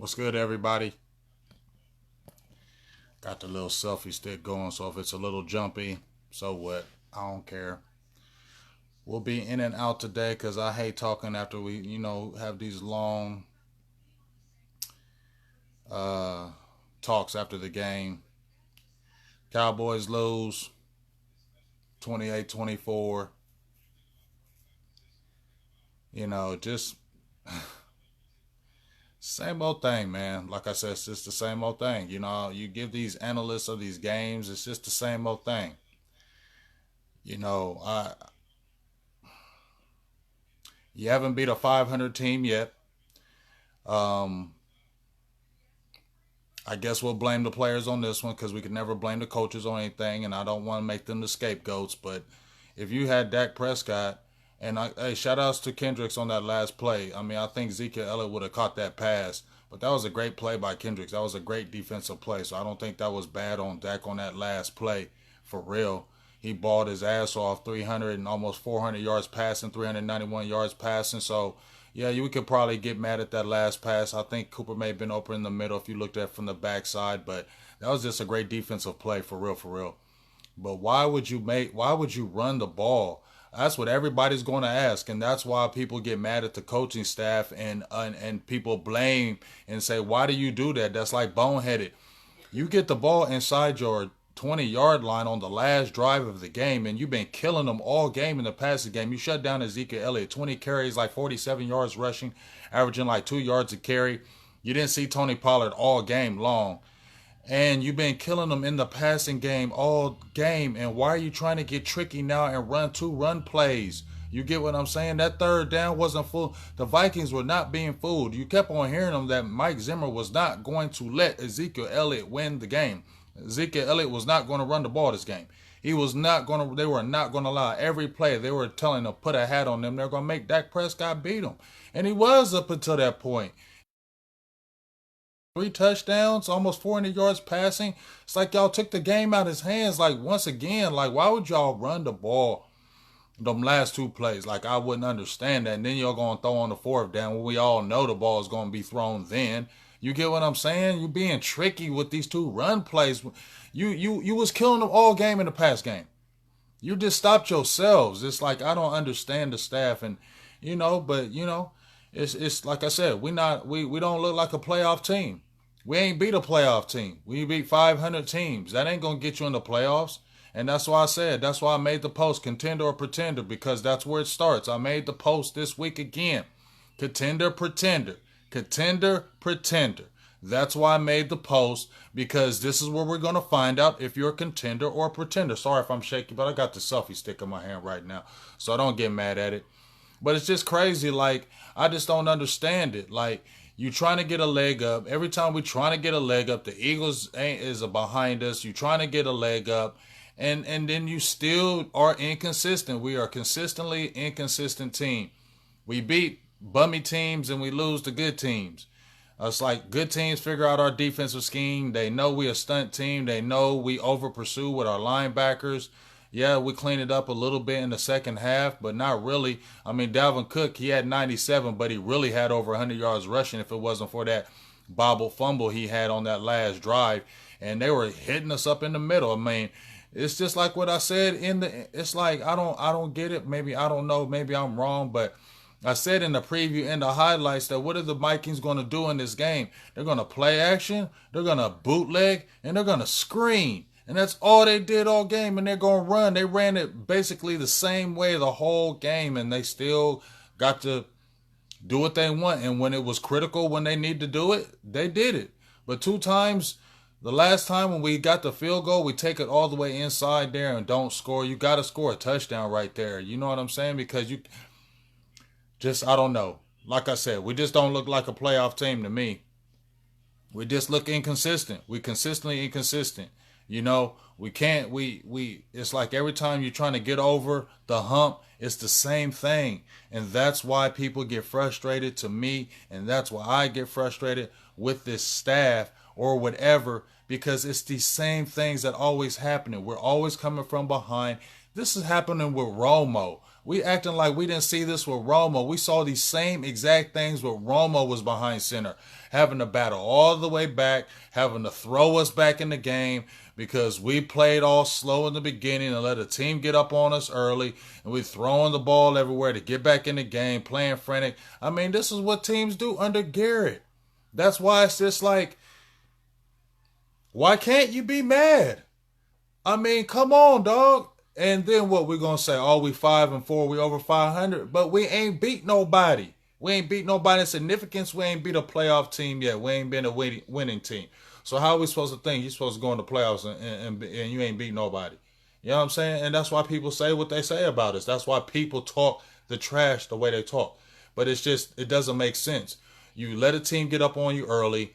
What's good, everybody? Got the little selfie stick going, so if it's a little jumpy, so what? I don't care. We'll be in and out today because I hate talking after we, have these long uh, talks after the game. Cowboys lose 28-24. Just same old thing, man. Like I said, it's just the same old thing. You give these analysts of these games, it's just the same old thing. You know, I you haven't beat a 500 team yet. Um, I guess we'll blame the players on this one because we can never blame the coaches on anything, and I don't want to make them the scapegoats. But if you had Dak Prescott, and hey, shout outs to Kendricks on that last play. I mean, I think Ezekiel Elliott would have caught that pass, but that was a great play by Kendricks. That was a great defensive play, so I don't think that was bad on Dak on that last play for real. He balled his ass off, 300 and almost 400 yards passing, 391 yards passing. So yeah, you could probably get mad at that last pass. I think Cooper may have been open in the middle if you looked at it from the backside, but that was just a great defensive play for real, for real. But why would you run the ball? That's what everybody's going to ask, and that's why people get mad at the coaching staff and people blame and say, "Why do you do that?" That's like boneheaded. You get the ball inside your 20-yard line on the last drive of the game, and you've been killing them all game in the passing game. You shut down Ezekiel Elliott, 20 carries, like 47 yards rushing, averaging like 2 yards a carry. You didn't see Tony Pollard all game long. And you've been killing them in the passing game all game. And why are you trying to get tricky now and run two run plays? You get what I'm saying? That third down wasn't full. The Vikings were not being fooled. You kept on hearing them that Mike Zimmer was not going to let Ezekiel Elliott win the game. Ezekiel Elliott was not going to run the ball this game. He was not going to. They were not going to allow every play. They were telling them put a hat on them. They're going to make Dak Prescott beat them, and he was up until that point. Three touchdowns, almost 400 yards passing. It's like y'all took the game out of his hands. Like once again, like why would y'all run the ball them last two plays? Like I wouldn't understand that. And then you're gonna throw on the fourth down when we all know the ball is gonna be thrown then. You get what I'm saying? You being tricky with these two run plays. You was killing them all game in the pass game. You just stopped yourselves. It's like I don't understand the staff and but it's like I said, we don't look like a playoff team. We ain't beat a playoff team. We beat 500 teams. That ain't gonna get you in the playoffs. And that's why I said, that's why I made the post contender or pretender because that's where it starts. I made the post this week again. Contender, pretender. Contender, pretender. That's why I made the post because this is where we're going to find out if you're a contender or a pretender. Sorry if I'm shaky, but I got the selfie stick in my hand right now, so I don't get mad at it. But it's just crazy. Like, I just don't understand it. Like, you trying to get a leg up. Every time we trying to get a leg up, the Eagles ain't is behind us. You trying to get a leg up. And then you still are inconsistent. We are consistently inconsistent team. We beat bummy teams and we lose to good teams. It's like good teams figure out our defensive scheme. They know we a stunt team. They know we over pursue with our linebackers. Yeah, we cleaned it up a little bit in the second half, but not really. I mean, Dalvin Cook, he had 97, but he really had over 100 yards rushing if it wasn't for that bobble fumble he had on that last drive. And they were hitting us up in the middle. I mean, it's just like what I said it's like I don't get it. Maybe I don't know, maybe I'm wrong, but I said in the preview and the highlights that what are the Vikings going to do in this game? They're going to play action, they're going to bootleg, and they're going to screen. And that's all they did all game, and they're going to run. They ran it basically the same way the whole game, and they still got to do what they want. And when it was critical, when they need to do it, they did it. But two times, the last time when we got the field goal, we take it all the way inside there and don't score. You got to score a touchdown right there. You know what I'm saying? Because you just, I don't know. Like I said, we just don't look like a playoff team to me. We just look inconsistent. We consistently inconsistent. We can't it's like every time you're trying to get over the hump, it's the same thing. And that's why people get frustrated to me, and that's why I get frustrated with this staff or whatever, because it's the same things that always happening. We're always coming from behind. This is happening with Romo. We acting like we didn't see this with Roma. We saw these same exact things with Roma was behind center, having to battle all the way back, having to throw us back in the game because we played all slow in the beginning and let a team get up on us early, and we throwing the ball everywhere to get back in the game, playing frantic. I mean, this is what teams do under Garrett. That's why it's just like, why can't you be mad? I mean, come on, dog. And then what we gonna say? Oh, we 5-4, we over 500, but we ain't beat nobody. We ain't beat nobody in significance. We ain't beat a playoff team yet. We ain't been a winning team. So how are we supposed to think you're supposed to go in the playoffs and you ain't beat nobody? You know what I'm saying? And that's why people say what they say about us. That's why people talk the trash the way they talk. But it's just, it doesn't make sense. You let a team get up on you early,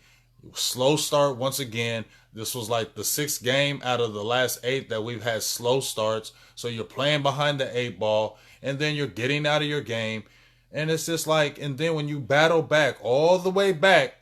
slow start once again. This was like the 6th game out of the last 8 that we've had slow starts. So you're playing behind the 8 ball, and then you're getting out of your game. And it's just like, and then when you battle back all the way back,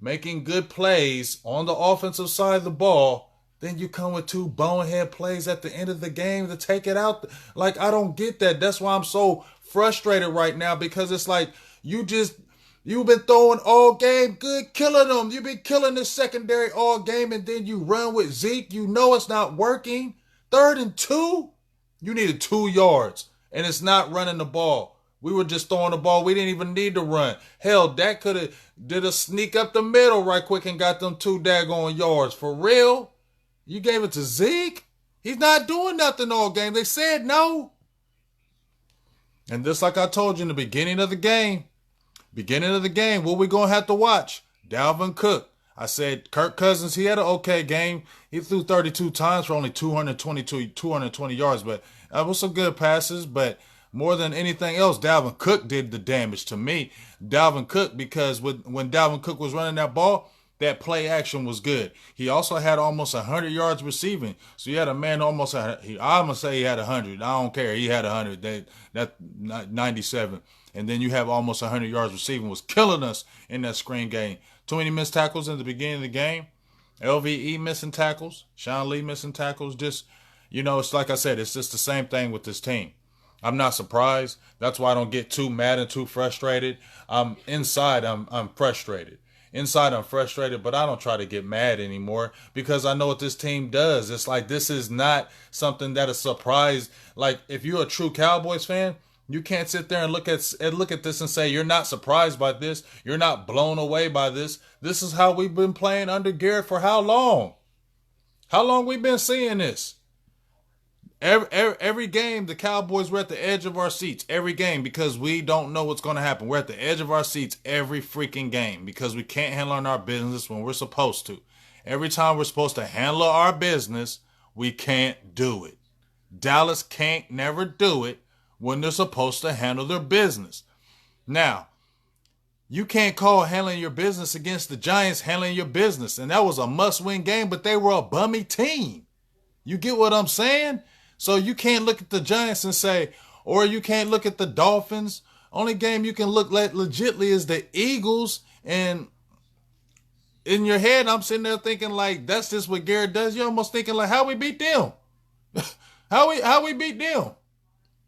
making good plays on the offensive side of the ball, then you come with 2 bonehead plays at the end of the game to take it out. Like, I don't get that. That's why I'm so frustrated right now, because it's like you've been throwing all game, good, killing them. You've been killing the secondary all game, and then you run with Zeke. You know it's not working. 3rd and 2, you needed 2 yards, and it's not running the ball. We were just throwing the ball. We didn't even need to run. Hell, Dak could have did a sneak up the middle right quick and got them 2 daggone yards. For real? You gave it to Zeke? He's not doing nothing all game. They said no. And just like I told you in the beginning of the game, what we going to have to watch? Dalvin Cook. I said Kirk Cousins, he had an okay game. He threw 32 times for only 220 yards, but that was some good passes. But more than anything else, Dalvin Cook did the damage to me. Dalvin Cook, because when Dalvin Cook was running that ball, that play action was good. He also had almost 100 yards receiving. So you had a man I'm going to say he had 100. I don't care. He had 100. That 97. And then you have almost 100 yards receiving, was killing us in that screen game. Too many missed tackles in the beginning of the game. LVE missing tackles. Sean Lee missing tackles. Just, it's like I said, it's just the same thing with this team. I'm not surprised. That's why I don't get too mad and too frustrated. Inside, I'm frustrated. Inside, I'm frustrated, but I don't try to get mad anymore because I know what this team does. It's like, this is not something that is surprise. Like, if you're a true Cowboys fan, you can't sit there and look at this and say you're not surprised by this. You're not blown away by this. This is how we've been playing under Garrett for how long? How long we been seeing this? Every game, the Cowboys were at the edge of our seats. Every game, because we don't know what's going to happen. We're at the edge of our seats every freaking game because we can't handle our business when we're supposed to. Every time we're supposed to handle our business, we can't do it. Dallas can't never do it when they're supposed to handle their business. Now, you can't call handling your business against the Giants handling your business. And that was a must-win game, but they were a bummy team. You get what I'm saying? So you can't look at the Giants and say, or you can't look at the Dolphins. Only game you can look at legitly is the Eagles. And in your head, I'm sitting there thinking like, that's just what Garrett does. You're almost thinking like, how we beat them? how we beat them?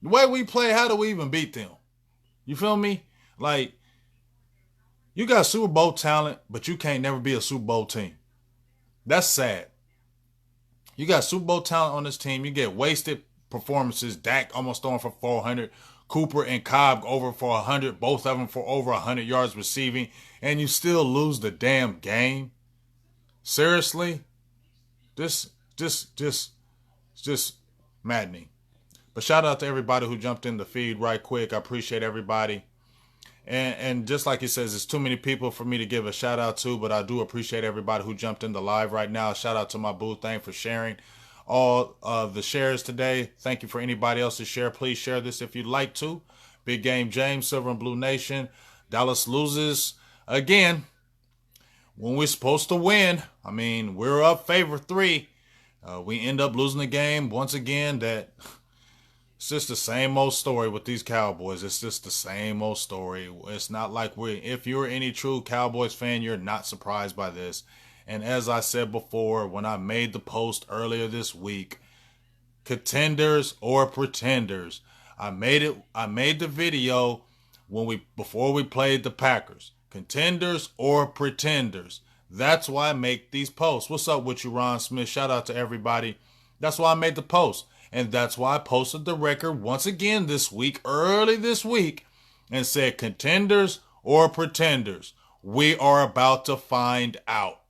The way we play, how do we even beat them? You feel me? Like, you got Super Bowl talent, but you can't never be a Super Bowl team. That's sad. You got Super Bowl talent on this team. You get wasted performances. Dak almost throwing for 400. Cooper and Cobb over for 100. Both of them for over 100 yards receiving. And you still lose the damn game. Seriously? Just maddening. But shout out to everybody who jumped in the feed right quick. I appreciate everybody. And just like he says, there's too many people for me to give a shout out to, but I do appreciate everybody who jumped in the live right now. Shout out to my boo. Thanks for sharing all of the shares today. Thank you for anybody else to share. Please share this if you'd like to. Big Game James, Silver and Blue Nation. Dallas loses again when we're supposed to win. I mean, we're up favor 3. We end up losing the game once again. It's just the same old story with these Cowboys. It's just the same old story. It's not like if you're any true Cowboys fan, you're not surprised by this. And as I said before, when I made the post earlier this week, contenders or pretenders, I made the video before we played the Packers. Contenders or pretenders. That's why I make these posts. What's up with you, Ron Smith? Shout out to everybody. That's why I made the post. And that's why I posted the record once again this week, early this week, and said contenders or pretenders. We are about to find out.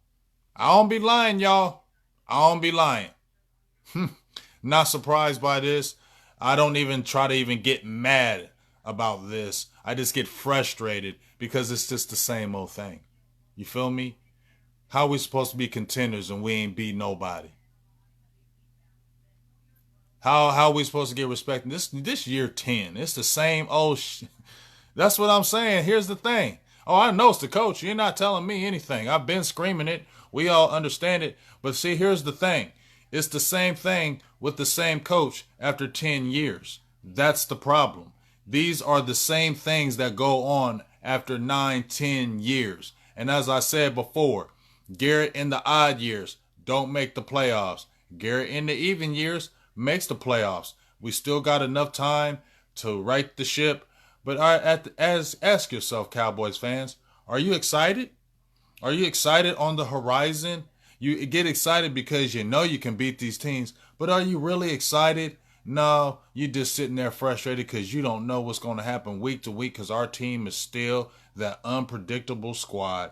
I don't be lying, y'all. I don't be lying. Not surprised by this. I don't even try to even get mad about this. I just get frustrated because it's just the same old thing. You feel me? How we supposed to be contenders and we ain't beat nobody? How we supposed to get respect? This year 10. It's the same old shit. That's what I'm saying. Here's the thing. Oh, I know it's the coach. You're not telling me anything. I've been screaming it. We all understand it. But see, here's the thing. It's the same thing with the same coach after 10 years. That's the problem. These are the same things that go on after 9, 10 years. And as I said before, Garrett in the odd years don't make the playoffs. Garrett in the even years makes the playoffs. We still got enough time to right the ship. But ask yourself, Cowboys fans, are you excited? Are you excited on the horizon? You get excited because you know you can beat these teams, but are you really excited? No, you're just sitting there frustrated because you don't know what's going to happen week to week because our team is still that unpredictable squad.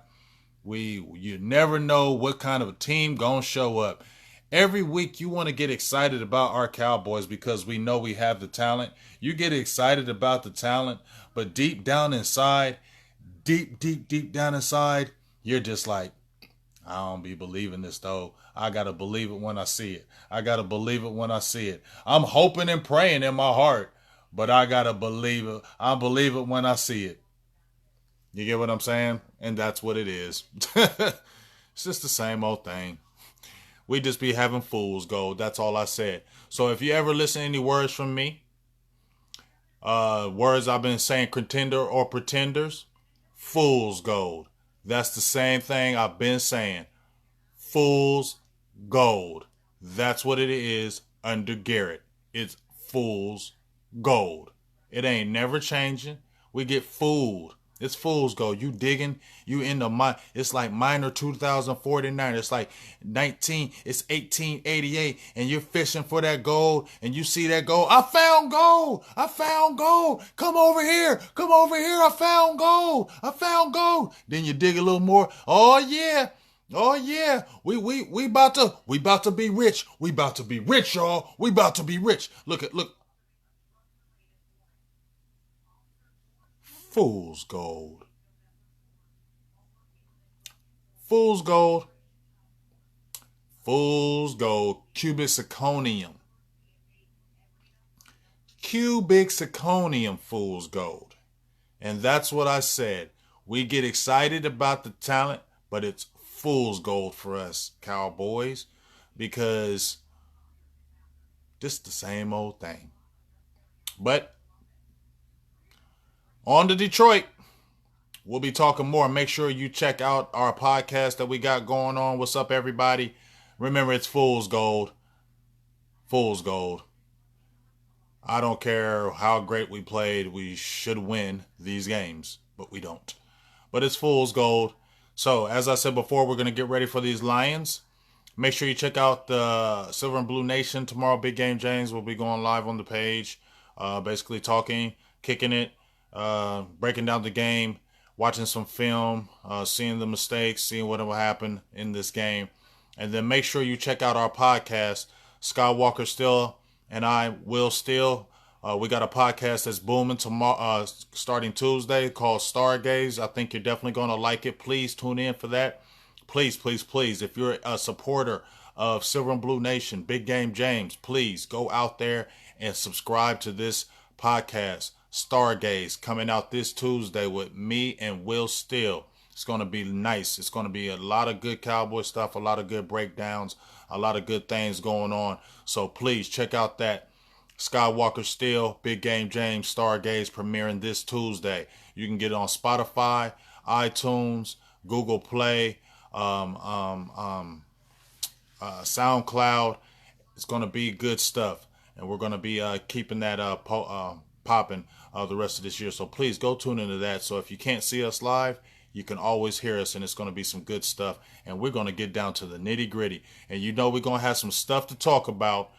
You never know what kind of a team going to show up. Every week you want to get excited about our Cowboys because we know we have the talent. You get excited about the talent, but deep down inside, deep down inside, you're just like, I don't be believing this though. I got to believe it when I see it. I got to believe it when I see it. I'm hoping and praying in my heart, but I got to believe it. I believe it when I see it. You get what I'm saying? And that's what it is. It's just the same old thing. We just be having fool's gold. That's all I said. So if you ever listen to any words from me, words I've been saying, contender or pretenders, fool's gold. That's the same thing I've been saying. Fool's gold. That's what it is under Garrett. It's fool's gold. It ain't never changing. We get fooled. It's fool's gold. You digging, you in the mine. It's like minor 2049. It's like it's 1888, and you're fishing for that gold, and you see that gold. I found gold. I found gold. Come over here. Come over here. I found gold. I found gold. Then you dig a little more. Oh yeah. Oh yeah. We about to be rich. We about to be rich, y'all. We about to be rich. Look. Fool's gold. Fool's gold. Fool's gold. Cubic zirconium. Cubic zirconium fool's gold. And that's what I said. We get excited about the talent, but it's fool's gold for us, Cowboys, because just the same old thing. But on to Detroit. We'll be talking more. Make sure you check out our podcast that we got going on. What's up, everybody? Remember, it's fool's gold. Fool's gold. I don't care how great we played. We should win these games, but we don't. But it's fool's gold. So, as I said before, we're going to get ready for these Lions. Make sure you check out the Silver and Blue Nation tomorrow. Big Game James will be going live on the page. Basically talking, kicking it. Breaking down the game, watching some film, seeing the mistakes, seeing what will happen in this game. And then make sure you check out our podcast, Skywalker Still and I, Will Still. We got a podcast that's booming tomorrow, starting Tuesday, called Stargaze. I think you're definitely going to like it. Please tune in for that. Please, please, please. If you're a supporter of Silver and Blue Nation, Big Game James, please go out there and subscribe to this podcast. Stargaze coming out this Tuesday with me and Will Still. It's going to be nice. It's going to be a lot of good Cowboy stuff, a lot of good breakdowns, a lot of good things going on. So please check out that Skywalker Still, Big Game James, Stargaze premiering this Tuesday. You can get it on Spotify, iTunes, Google Play, SoundCloud. It's going to be good stuff. and we're going to be keeping that popping the rest of this year. So please go tune into that. So if you can't see us live, you can always hear us, and it's going to be some good stuff. And we're going to get down to the nitty gritty. And you know we're going to have some stuff to talk about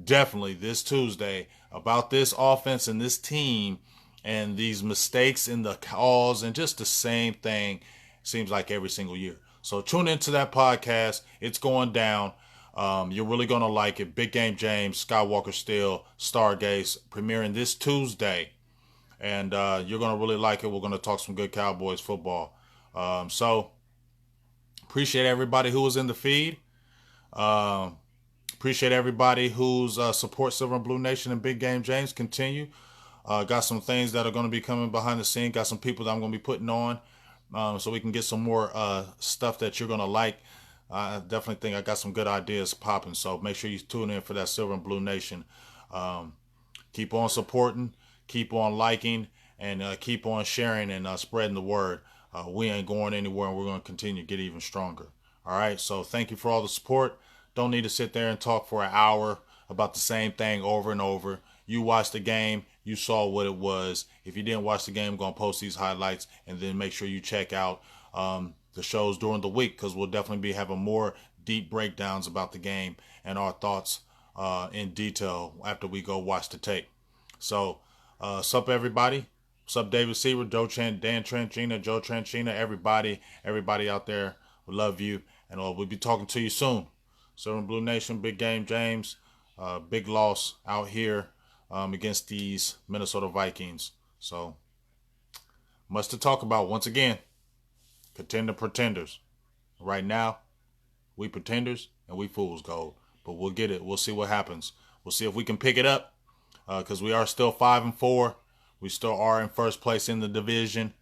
definitely this Tuesday about this offense and this team and these mistakes in the calls and just the same thing seems like every single year. So tune into that podcast. It's going down. You're really going to like it. Big Game James, Skywalker Steel, Stargaze, premiering this Tuesday. And you're going to really like it. We're going to talk some good Cowboys football. So appreciate everybody who was in the feed. Appreciate everybody who's support Silver and Blue Nation and Big Game James. Continue. Got some things that are going to be coming behind the scene. Got some people that I'm going to be putting on so we can get some more stuff that you're going to like. I definitely think I got some good ideas popping. So make sure you tune in for that Silver and Blue Nation. Keep on supporting. Keep on liking. And keep on sharing and spreading the word. We ain't going anywhere, and we're going to continue to get even stronger. All right? So thank you for all the support. Don't need to sit there and talk for an hour about the same thing over and over. You watched the game. You saw what it was. If you didn't watch the game, I'm going to post these highlights, and then make sure you check out the shows during the week, because we'll definitely be having more deep breakdowns about the game and our thoughts in detail after we go watch the tape. So, sup everybody. Sup David Seaver, Dan Tranchina, Joe Tranchina, everybody out there. We love you, and we'll be talking to you soon. Silver and Blue Nation, Big Game James, big loss out here against these Minnesota Vikings. So, much to talk about. Once again, contender pretenders. Right now, we pretenders and we fools gold. But we'll get it. We'll see what happens. We'll see if we can pick it up because we are still 5-4. We still are in first place in the division.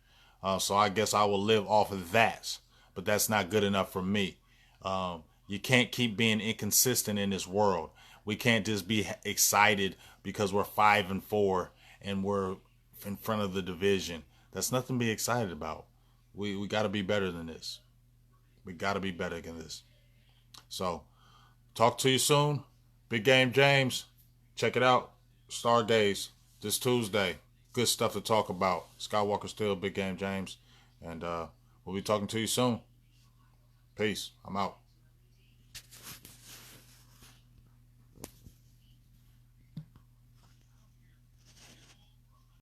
So I guess I will live off of that. But that's not good enough for me. You can't keep being inconsistent in this world. We can't just be excited because we're 5-4 and we're in front of the division. That's nothing to be excited about. We got to be better than this. We got to be better than this. So, talk to you soon. Big Game James. Check it out. Stargaze this Tuesday. Good stuff to talk about. Skywalker Steel, Big Game James. And we'll be talking to you soon. Peace. I'm out.